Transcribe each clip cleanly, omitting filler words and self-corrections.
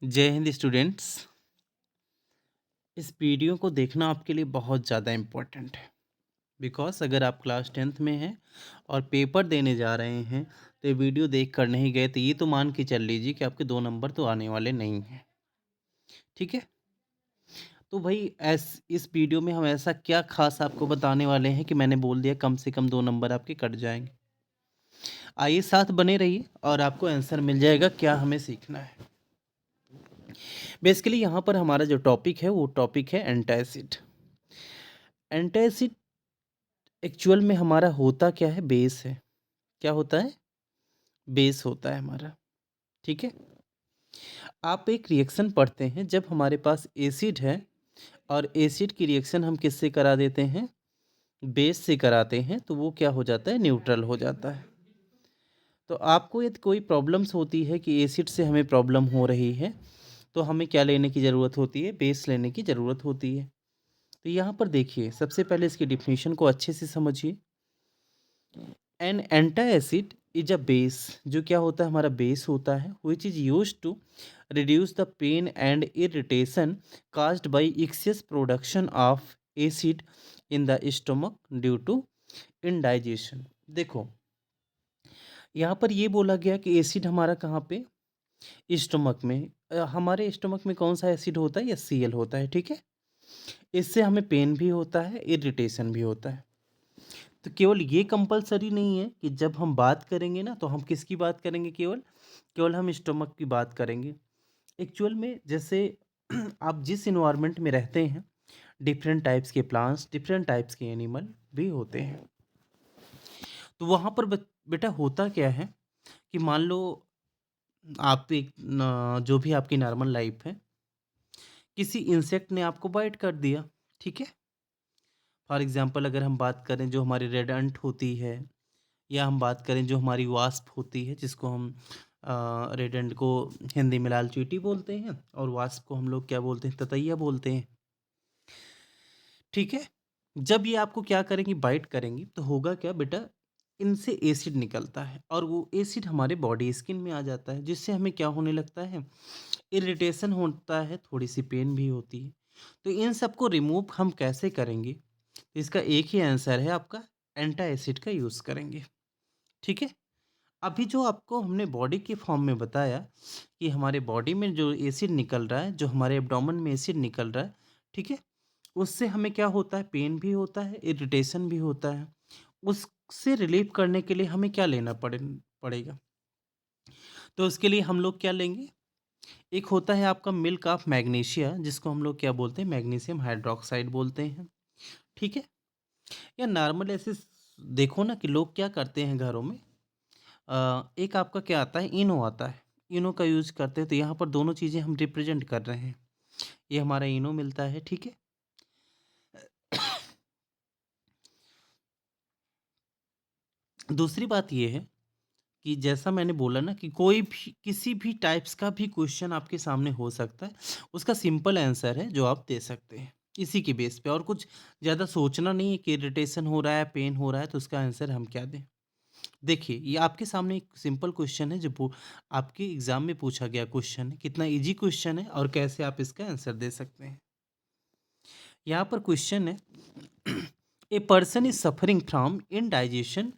जय हिंद स्टूडेंट्स। इस वीडियो को देखना आपके लिए बहुत ज़्यादा इम्पोर्टेंट है बिकॉज अगर आप क्लास 10th में हैं और पेपर देने जा रहे हैं तो ये वीडियो देख कर नहीं गए तो ये तो मान के चल लीजिए कि आपके 2 नंबर तो आने वाले नहीं हैं। ठीक है, तो भाई इस वीडियो में हम ऐसा क्या खास आपको बताने वाले हैं कि मैंने बोल दिया कम से कम 2 नंबर आपके कट जाएंगे। आइए साथ बने रहिए और आपको आंसर मिल जाएगा क्या हमें सीखना है। बेसिकली यहाँ पर हमारा जो टॉपिक है वो टॉपिक है एंटासिड। एंटासिड एक्चुअल में हमारा होता क्या है, बेस है। क्या होता है? बेस होता है हमारा। ठीक है, आप एक रिएक्शन पढ़ते हैं जब हमारे पास एसिड है और एसिड की रिएक्शन हम किससे करा देते हैं? बेस से कराते हैं, तो वो क्या हो जाता है? न्यूट्रल हो जाता है। तो आपको यदि कोई प्रॉब्लम्स होती है कि एसिड से हमें प्रॉब्लम हो रही है तो हमें क्या लेने की ज़रूरत होती है? बेस लेने की ज़रूरत होती है। तो यहाँ पर देखिए, सबसे पहले इसकी डिफिनीशन को अच्छे से समझिए। An antacid is a base, जो क्या होता है? हमारा बेस होता है, which is used to reduce the pain and irritation caused by excess production of acid in the stomach due to indigestion. देखो, यहाँ पर ये बोला गया कि एसिड हमारा कहाँ पे? स्टमक में। हमारे स्टमक में कौन सा एसिड होता है? HCl होता है। ठीक है, इससे हमें पेन भी होता है, इरिटेशन भी होता है। तो केवल ये कंपलसरी नहीं है कि जब हम बात करेंगे ना तो हम किसकी बात करेंगे? केवल केवल हम स्टमक की बात करेंगे। एक्चुअल में जैसे आप जिस इन्वायरमेंट में रहते हैं, डिफरेंट टाइप्स के प्लांट्स, डिफरेंट टाइप्स के एनिमल भी होते हैं। तो वहाँ पर बेटा होता क्या है कि मान लो आप एक जो भी आपकी नॉर्मल लाइफ है, किसी इंसेक्ट ने आपको बाइट कर दिया। ठीक है, फॉर एग्जांपल अगर हम बात करें जो हमारी रेड अंट होती है, या हम बात करें जो हमारी वास्प होती है, जिसको हम रेडेंट को हिंदी में लाल चींटी बोलते हैं और वास्प को हम लोग क्या बोलते हैं? ततैया बोलते हैं। ठीक है, जब ये आपको क्या करेंगी? बाइट करेंगी, तो होगा क्या बेटा? इनसे एसिड निकलता है और वो एसिड हमारे बॉडी स्किन में आ जाता है, जिससे हमें क्या होने लगता है? इरिटेशन होता है, थोड़ी सी पेन भी होती है। तो इन सबको रिमूव हम कैसे करेंगे? तो इसका एक ही आंसर है आपका, एंटा एसिड का यूज़ करेंगे। ठीक है, अभी जो आपको हमने बॉडी के फॉर्म में बताया कि हमारे बॉडी में जो एसिड निकल रहा है, जो हमारे एब्डोमेन में एसिड निकल रहा है, ठीक है, उससे हमें क्या होता है? पेन भी होता है, इरिटेशन भी होता है। उससे रिलीव करने के लिए हमें क्या लेना पड़ेगा? तो उसके लिए हम लोग क्या लेंगे? एक होता है आपका मिल्क ऑफ मैग्नीशिया, जिसको हम लोग क्या बोलते हैं? मैग्नीशियम हाइड्रोक्साइड बोलते हैं। ठीक है, या नॉर्मल ऐसे देखो ना कि लोग क्या करते हैं घरों में, एक आपका क्या आता है? इनो आता है। इनो का यूज़ करते हैं, तो यहाँ पर दोनों चीज़ें हम रिप्रेजेंट कर रहे हैं। ये हमारा इनो मिलता है। ठीक है, दूसरी बात ये है कि जैसा मैंने बोला ना कि कोई भी किसी भी टाइप्स का भी क्वेश्चन आपके सामने हो सकता है, उसका सिंपल आंसर है जो आप दे सकते हैं इसी के बेस पे, और कुछ ज़्यादा सोचना नहीं है कि इरिटेशन हो रहा है, पेन हो रहा है, तो उसका आंसर हम क्या दें। देखिए, ये आपके सामने एक सिंपल क्वेश्चन है जो आपके एग्जाम में पूछा गया क्वेश्चन है। कितना इजी क्वेश्चन है और कैसे आप इसका आंसर दे सकते हैं। यहाँ पर क्वेश्चन है, a person is suffering from indigestion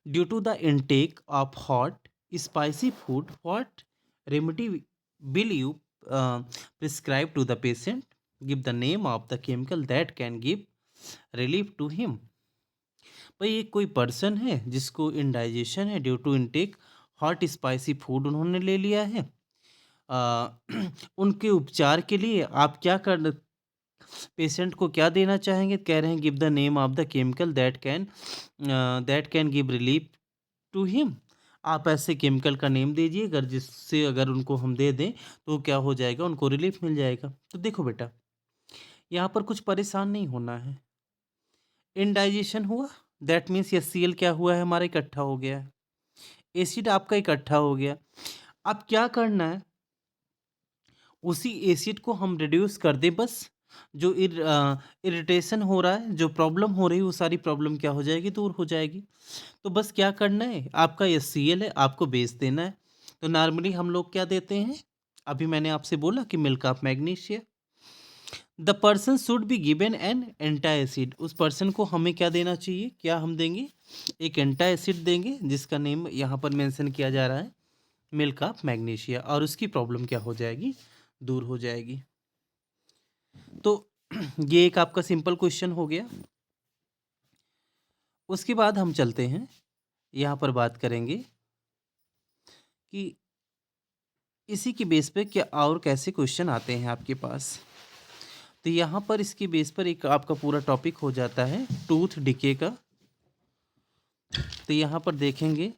due to the intake of hot spicy food, what remedy will you prescribe to the patient? Give the name of the chemical that can give relief to him. भाई, एक कोई person है जिसको indigestion है due to intake hot spicy food उन्होंने ले लिया है। आ, उनके उपचार के लिए आप क्या कर पेशेंट को क्या देना चाहेंगे? कह रहे हैं give the name of the chemical that can give relief to him. आप ऐसे केमिकल का नेम दीजिए अगर जिससे अगर उनको हम दे दें तो क्या हो जाएगा? उनको रिलीफ मिल जाएगा। तो देखो बेटा, यहाँ पर कुछ परेशान नहीं होना है। इनडाइजेशन हुआ, दैट मीन्स HCl क्या हुआ है? हमारा इकट्ठा हो गया है, एसिड आपका इकट्ठा हो गया। अब क्या करना है? उसी एसिड को हम रिड्यूस कर दें बस। जो इरिटेशन हो रहा है, जो प्रॉब्लम हो रही है, वो सारी प्रॉब्लम क्या हो जाएगी? दूर हो जाएगी। तो बस क्या करना है? आपका HCl है, आपको बेस देना है। तो नॉर्मली हम लोग क्या देते हैं? अभी मैंने आपसे बोला कि milk of magnesia. The person should be given an antacid, उस पर्सन को हमें क्या देना चाहिए, क्या हम देंगे, एक एंटासिड देंगे जिसका नेम यहाँ पर मेंशन किया जा रहा है मिल्क ऑफ मैग्नीशिया, और उसकी प्रॉब्लम क्या हो जाएगी, दूर हो जाएगी। तो ये एक आपका सिंपल क्वेश्चन हो गया। उसके बाद हम चलते हैं, यहाँ पर बात करेंगे कि इसी के बेस पे क्या और कैसे क्वेश्चन आते हैं आपके पास। तो यहाँ पर इसके बेस पर एक आपका पूरा टॉपिक हो जाता है टूथ डिके का। तो यहाँ पर देखेंगे,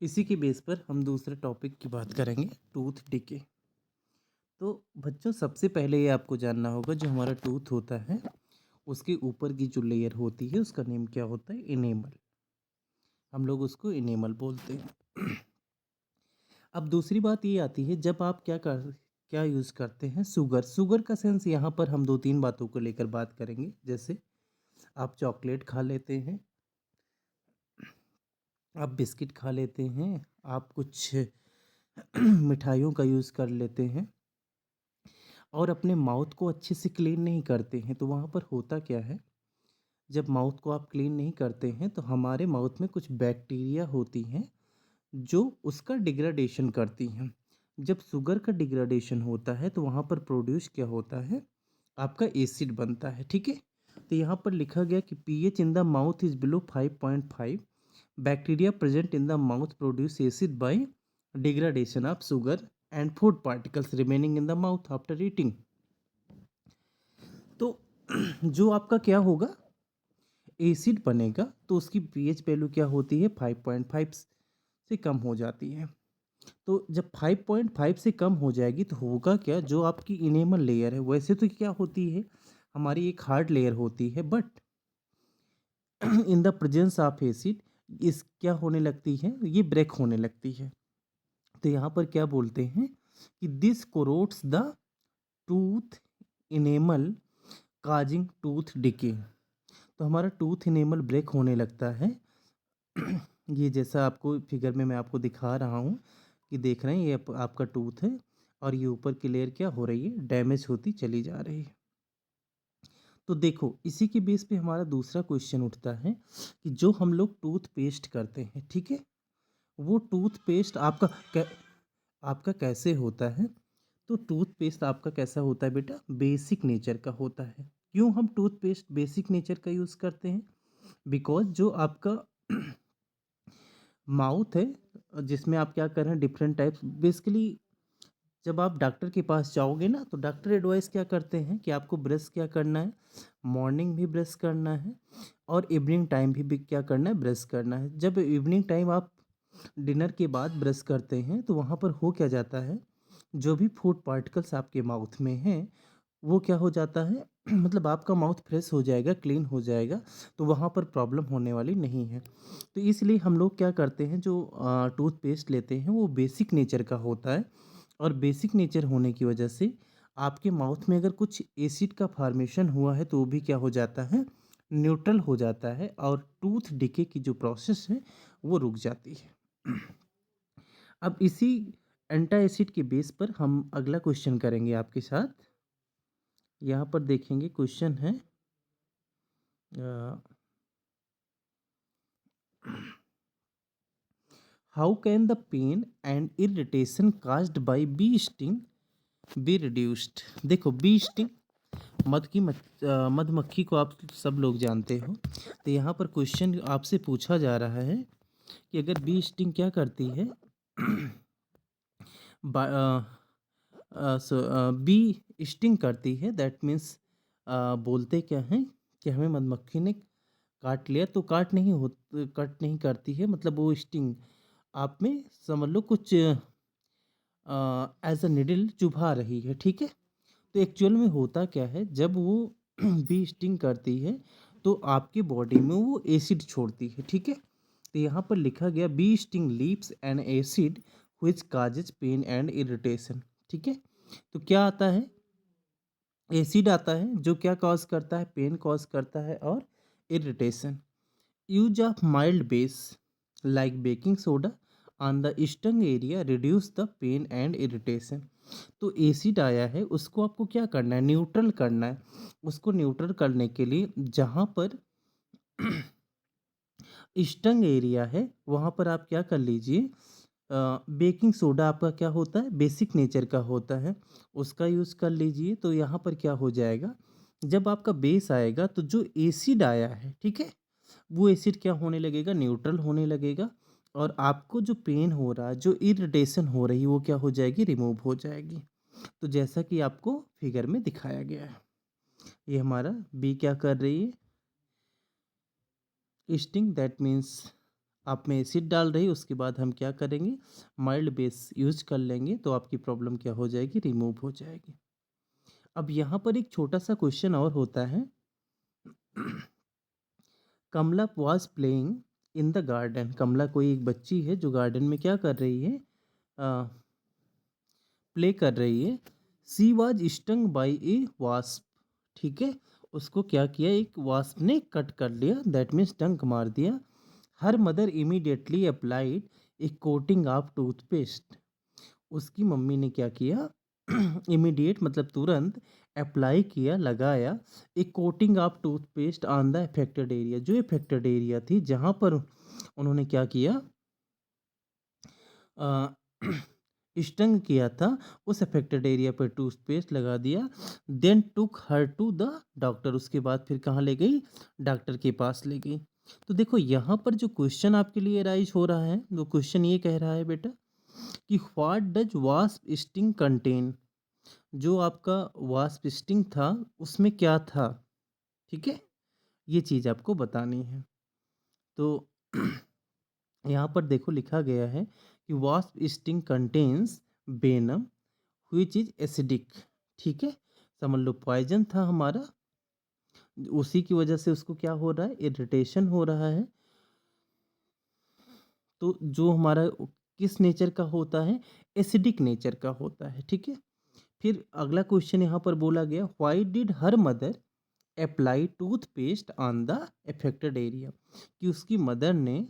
इसी के बेस पर हम दूसरे टॉपिक की बात करेंगे, टूथ डिके। तो बच्चों सबसे पहले ये आपको जानना होगा, जो हमारा टूथ होता है उसके ऊपर की जो लेयर होती है उसका नेम क्या होता है, इनेमल। हम लोग उसको इनेमल बोलते हैं। अब दूसरी बात ये आती है, जब आप क्या यूज़ करते हैं, शुगर का सेंस यहाँ पर हम दो तीन बातों को लेकर बात करेंगे। जैसे आप चॉकलेट खा लेते हैं, आप बिस्किट खा लेते हैं, आप कुछ मिठाइयों का यूज़ कर लेते हैं और अपने माउथ को अच्छे से क्लीन नहीं करते हैं। तो वहाँ पर होता क्या है, जब माउथ को आप क्लीन नहीं करते हैं तो हमारे माउथ में कुछ बैक्टीरिया होती हैं जो उसका डिग्रेडेशन करती हैं। जब शुगर का डिग्रेडेशन होता है तो वहाँ पर प्रोड्यूस क्या होता है, आपका एसिड बनता है। ठीक है, तो यहाँ पर लिखा गया कि pH in the mouth is below 5.5, bacteria present in the mouth produce acid by degradation of sugar and food particles remaining in the mouth after eating. तो जो आपका क्या होगा, एसिड बनेगा, तो उसकी पीएच वैल्यू क्या होती है, 5.5 से कम हो जाती है। तो जब 5.5 से कम हो जाएगी तो होगा क्या, जो आपकी इनेमल लेयर है वैसे तो क्या होती है, हमारी एक हार्ड लेयर होती है, but in the presence of acid इस क्या होने लगती है, ये ब्रेक होने लगती है। तो यहाँ पर क्या बोलते हैं कि this corrodes the tooth enamel causing tooth decay. तो हमारा टूथ इनेमल ब्रेक होने लगता है। ये जैसा आपको फिगर में मैं आपको दिखा रहा हूँ कि देख रहे हैं, ये आपका टूथ है और ये ऊपर की लेयर क्या हो रही है, डैमेज होती चली जा रही है। तो देखो, इसी के बेस पे हमारा दूसरा क्वेश्चन उठता है कि जो हम लोग टूथपेस्ट करते हैं, ठीक है, वो टूथपेस्ट आपका कैसे होता है। तो टूथपेस्ट आपका कैसा होता है बेटा, बेसिक नेचर का होता है। क्यों हम टूथपेस्ट बेसिक नेचर का यूज़ करते हैं, बिकॉज जो आपका माउथ है जिसमें आप क्या कर रहे हैं, डिफरेंट टाइप्स बेसिकली, जब आप डॉक्टर के पास जाओगे ना तो डॉक्टर एडवाइस क्या करते हैं कि आपको ब्रश क्या करना है, मॉर्निंग भी ब्रश करना है और इवनिंग टाइम भी क्या करना है, ब्रश करना है। जब इवनिंग टाइम आप डिनर के बाद ब्रश करते हैं तो वहाँ पर हो क्या जाता है, जो भी फूड पार्टिकल्स आपके माउथ में हैं वो क्या हो जाता है, मतलब आपका माउथ फ्रेश हो जाएगा, क्लीन हो जाएगा, तो वहाँ पर प्रॉब्लम होने वाली नहीं है। तो इसलिए हम लोग क्या करते हैं, जो टूथपेस्ट लेते हैं वो बेसिक नेचर का होता है, और बेसिक नेचर होने की वजह से आपके माउथ में अगर कुछ एसिड का फॉर्मेशन हुआ है तो वो भी क्या हो जाता है, न्यूट्रल हो जाता है, और टूथ डिके की जो प्रोसेस है वो रुक जाती है। अब इसी एंटा एसिड के बेस पर हम अगला क्वेश्चन करेंगे आपके साथ। यहाँ पर देखेंगे क्वेश्चन है, how can the pain and irritation caused by bee sting be reduced. देखो, बी स्टिंग मधुमक्खी को आप सब लोग जानते हो। तो यहाँ पर क्वेश्चन आपसे पूछा जा रहा है कि अगर बी स्टिंग क्या करती है, बी स्टिंग करती है, दैट मीन्स बोलते क्या हैं कि हमें मधुमक्खी ने काट लिया, तो कट नहीं करती है, मतलब वो स्टिंग आप में समझ लो कुछ एज अ निडल चुभा रही है। ठीक है, तो एक्चुअल में होता क्या है, जब वो बी स्टिंग करती है तो आपकी बॉडी में वो एसिड छोड़ती है। ठीक है, तो यहाँ पर लिखा गया bee sting leaves an acid which causes pain and irritation. ठीक है, तो क्या आता है, एसिड आता है जो क्या कॉज करता है, पेन कॉज करता है और irritation. Use of mild base like baking soda on the stung area reduce the pain and irritation। तो एसिड आया है, उसको आपको क्या करना है, न्यूट्रल करना है। उसको न्यूट्रल करने के लिए जहाँ पर स्टंग एरिया है वहाँ पर आप क्या कर लीजिए, बेकिंग सोडा आपका क्या होता है, बेसिक नेचर का होता है, उसका यूज़ कर लीजिए। तो यहाँ पर क्या हो जाएगा, जब आपका बेस आएगा तो जो एसिड आया है, ठीक है, वो एसिड क्या होने लगेगा, न्यूट्रल होने लगेगा। और आपको जो पेन हो रहा है, जो इरिटेशन हो रही है, वो क्या हो जाएगी, रिमूव हो जाएगी। तो जैसा कि आपको फिगर में दिखाया गया है, ये हमारा बी क्या कर रही है, स्टिंग, दैट मीन्स आप में एसिड डाल रही है। उसके बाद हम क्या करेंगे, माइल्ड बेस यूज कर लेंगे, तो आपकी प्रॉब्लम क्या हो जाएगी, रिमूव हो जाएगी। अब यहाँ पर एक छोटा सा क्वेश्चन और होता है। Kamala was playing in the garden. Kamala कोई एक बच्ची है जो गार्डन में क्या कर रही है, प्ले कर रही है। She was stung by A wasp, ठीक है, उसको क्या किया, एक वास्प ने कट कर लिया, दैट मीन्स डंक मार दिया। Her mother immediately applied A coating of toothpaste. उसकी मम्मी ने क्या किया, इमीडिएट मतलब तुरंत, अप्लाई किया, लगाया, एक coating of toothpaste on the affected area. जो अफेक्टेड एरिया थी जहाँ पर उन्होंने क्या किया, स्टंग किया था, उस अफेक्टेड एरिया पर टूथपेस्ट लगा दिया। Then took her to the doctor. उसके बाद फिर कहाँ ले गई, डॉक्टर के पास ले गई। तो देखो यहाँ पर जो क्वेश्चन आपके लिए राइज हो रहा है, वो क्वेश्चन ये कह रहा है बेटा कि what does wasp sting contain. जो आपका वास्प स्टिंग था उसमें क्या था, ठीक है, ये चीज़ आपको बतानी है। तो यहाँ पर देखो लिखा गया है कि wasp sting contains venom which is acidic, ठीक है, समझ लो पॉइजन था हमारा, उसी की वजह से उसको क्या हो रहा है, इरिटेशन हो रहा है। तो जो हमारा किस नेचर का होता है, एसिडिक नेचर का होता है, ठीक है। फिर अगला क्वेश्चन यहाँ पर बोला गया, why did her mother apply toothpaste on the affected area. कि उसकी मदर ने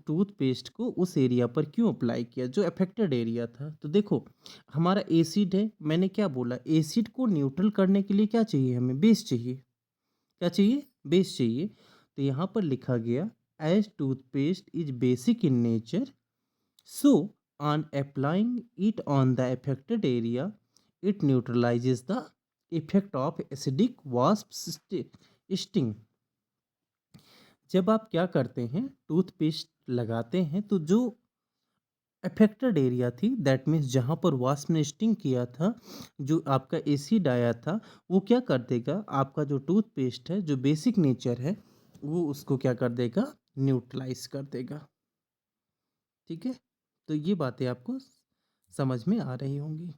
टूथपेस्ट को उस एरिया पर क्यों अप्लाई किया जो अफेक्टेड एरिया था। तो देखो हमारा एसिड है, मैंने क्या बोला, एसिड को न्यूट्रल करने के लिए क्या चाहिए, हमें बेस चाहिए, क्या चाहिए, बेस चाहिए। तो यहाँ पर लिखा गया, as toothpaste is basic in nature, so on applying it on the affected area it neutralises the effect of acidic wasp sting. जब आप क्या करते हैं, टूथपेस्ट लगाते हैं, तो जो अफेक्टेड एरिया थी, दैट मीन्स जहाँ पर वास्प ने स्टिंग किया था, जो आपका एसिड आया था, वो क्या कर देगा, आपका जो टूथपेस्ट है, जो बेसिक नेचर है, वो उसको क्या कर देगा, न्यूट्रलाइज कर देगा, ठीक है। तो ये बातें आपको समझ में आ रही होंगी।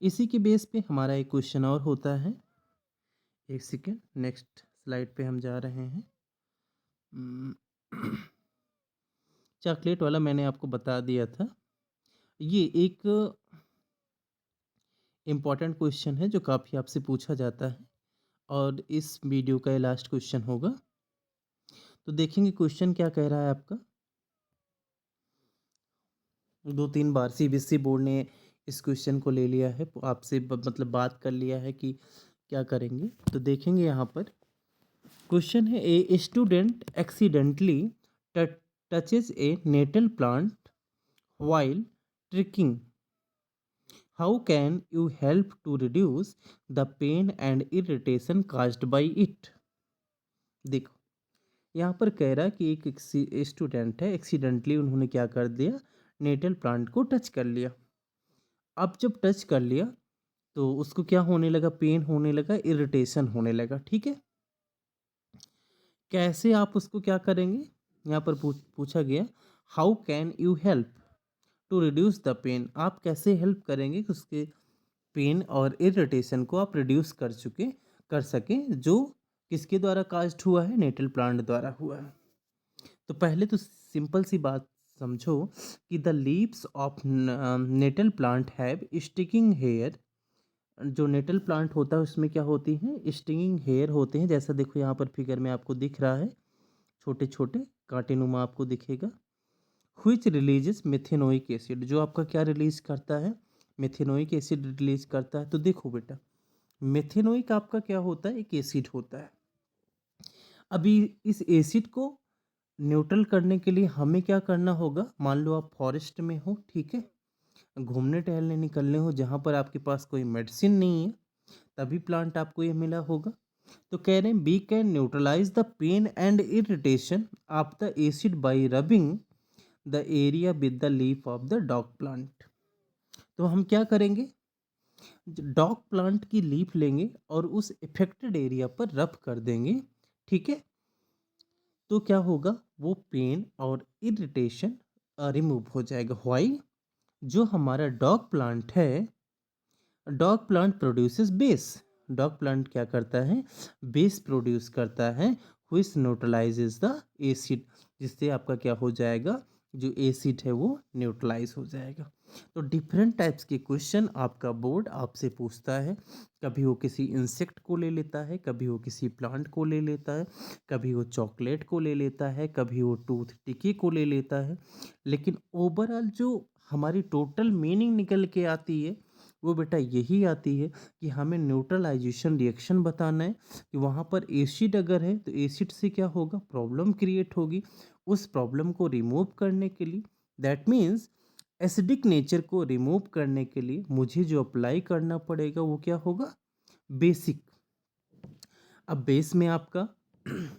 इसी के बेस पे हमारा एक क्वेश्चन और होता है, एक सेकेंड, नेक्स्ट स्लाइड पे हम जा रहे हैं। चॉकलेट वाला मैंने आपको बता दिया था। ये एक इम्पॉर्टेंट क्वेश्चन है जो काफ़ी आपसे पूछा जाता है, और इस वीडियो का ये लास्ट क्वेश्चन होगा। तो देखेंगे क्वेश्चन क्या कह रहा है आपका। 2-3 बार सीबीएसई बोर्ड ने इस क्वेश्चन को ले लिया है, आपसे मतलब बात कर लिया है कि क्या करेंगे। तो देखेंगे यहाँ पर क्वेश्चन है, a student accidentally touches a nettle plant while trekking, how can you help to reduce the pain and irritation caused by it। देखो यहाँ पर कह रहा है कि एक स्टूडेंट है, एक्सीडेंटली उन्होंने क्या कर दिया, नेटल प्लांट को टच कर लिया। अब जब टच कर लिया तो उसको क्या होने लगा, पेन होने लगा, इरिटेशन होने लगा, ठीक है। कैसे आप उसको क्या करेंगे, यहाँ पर पूछा गया, how can you help to reduce the pain. आप कैसे हेल्प करेंगे कि उसके पेन और इरिटेशन को आप रिड्यूस कर सकें, जो किसके द्वारा कास्ट हुआ है, नेटल प्लांट द्वारा हुआ है। तो पहले तो सिंपल सी बात समझो कि the leaves of nettle plant have sticking hair. जो नेटल प्लांट होता है उसमें क्या होती हैं, स्टिंगिंग हेयर होते हैं। जैसा देखो यहाँ पर फिगर में आपको दिख रहा है, छोटे छोटे कांटेनुमा आपको दिखेगा। व्हिच रिलीजेस मेथेनोइक एसिड, जो आपका क्या रिलीज करता है, मेथेनोइक एसिड रिलीज करता है। तो देखो बेटा, मेथेनोइक आपका क्या होता है, एक एसिड होता है। अभी इस एसिड को न्यूट्रल करने के लिए हमें क्या करना होगा, मान लो आप फॉरेस्ट में हो, ठीक है, घूमने टहलने निकलने हो, जहाँ पर आपके पास कोई मेडिसिन नहीं है, तभी प्लांट आपको ये मिला होगा। तो कह रहे हैं we can neutralise the pain and irritation of the acid by rubbing the area with the leaf of the dock plant. तो हम क्या करेंगे, डॉग प्लांट की लीफ लेंगे और उस इफेक्टेड एरिया पर रब कर देंगे, ठीक है। तो क्या होगा, वो पेन और इरिटेशन रिमूव हो जाएगा। व्हाई, जो हमारा डॉग प्लांट है, dog plant produces base, dog plant क्या करता है, बेस प्रोड्यूस करता है, व्हिच न्यूट्रलाइजेस द एसिड, जिससे आपका क्या हो जाएगा, जो एसिड है वो न्यूट्रलाइज हो जाएगा। तो डिफरेंट टाइप्स के क्वेश्चन आपका बोर्ड आपसे पूछता है। कभी वो किसी इंसेक्ट को ले लेता है, कभी वो किसी प्लांट को ले लेता है, कभी वो चॉकलेट को ले लेता है, कभी वो टूथ टिकी को ले लेता है। लेकिन ओवरऑल जो हमारी टोटल मीनिंग निकल के आती है, वो बेटा यही आती है कि हमें न्यूट्रलाइजेशन रिएक्शन बताना है कि वहाँ पर एसिड अगर है तो एसिड से क्या होगा, प्रॉब्लम क्रिएट होगी। उस प्रॉब्लम को रिमूव करने के लिए, दैट मीन्स एसिडिक नेचर को रिमूव करने के लिए मुझे जो अप्लाई करना पड़ेगा वो क्या होगा, बेसिक। अब बेस में आपका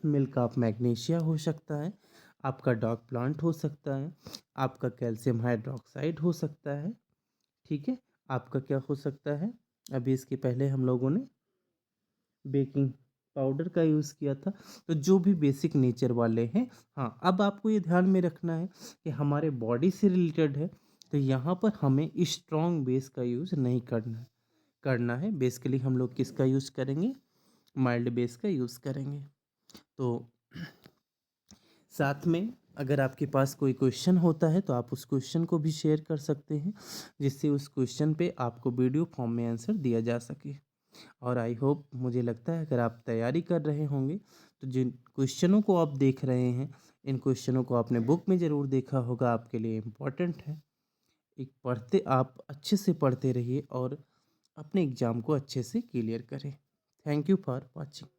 मिल्क ऑफ मैग्नीशिया हो सकता है, आपका डॉग प्लांट हो सकता है, आपका कैल्शियम हाइड्रोक्साइड हो सकता है, ठीक है। आपका क्या हो सकता है, अभी इसके पहले हम लोगों ने बेकिंग पाउडर का यूज़ किया था। तो जो भी बेसिक नेचर वाले हैं, हाँ, अब आपको ये ध्यान में रखना है कि हमारे बॉडी से रिलेटेड है, तो यहाँ पर हमें स्ट्रॉन्ग बेस का यूज़ नहीं करना है। बेसिकली हम लोग किसका यूज़ करेंगे, माइल्ड बेस का यूज़ करेंगे। तो साथ में अगर आपके पास कोई क्वेश्चन होता है तो आप उस क्वेश्चन को भी शेयर कर सकते हैं, जिससे उस क्वेश्चन पे आपको वीडियो फॉर्म में आंसर दिया जा सके। और आई होप, मुझे लगता है अगर आप तैयारी कर रहे होंगे तो जिन क्वेश्चनों को आप देख रहे हैं, इन क्वेश्चनों को आपने बुक में ज़रूर देखा होगा, आपके लिए इम्पोर्टेंट है। एक पढ़ते आप अच्छे से पढ़ते रहिए और अपने एग्ज़ाम को अच्छे से क्लियर करें। Thank you for watching.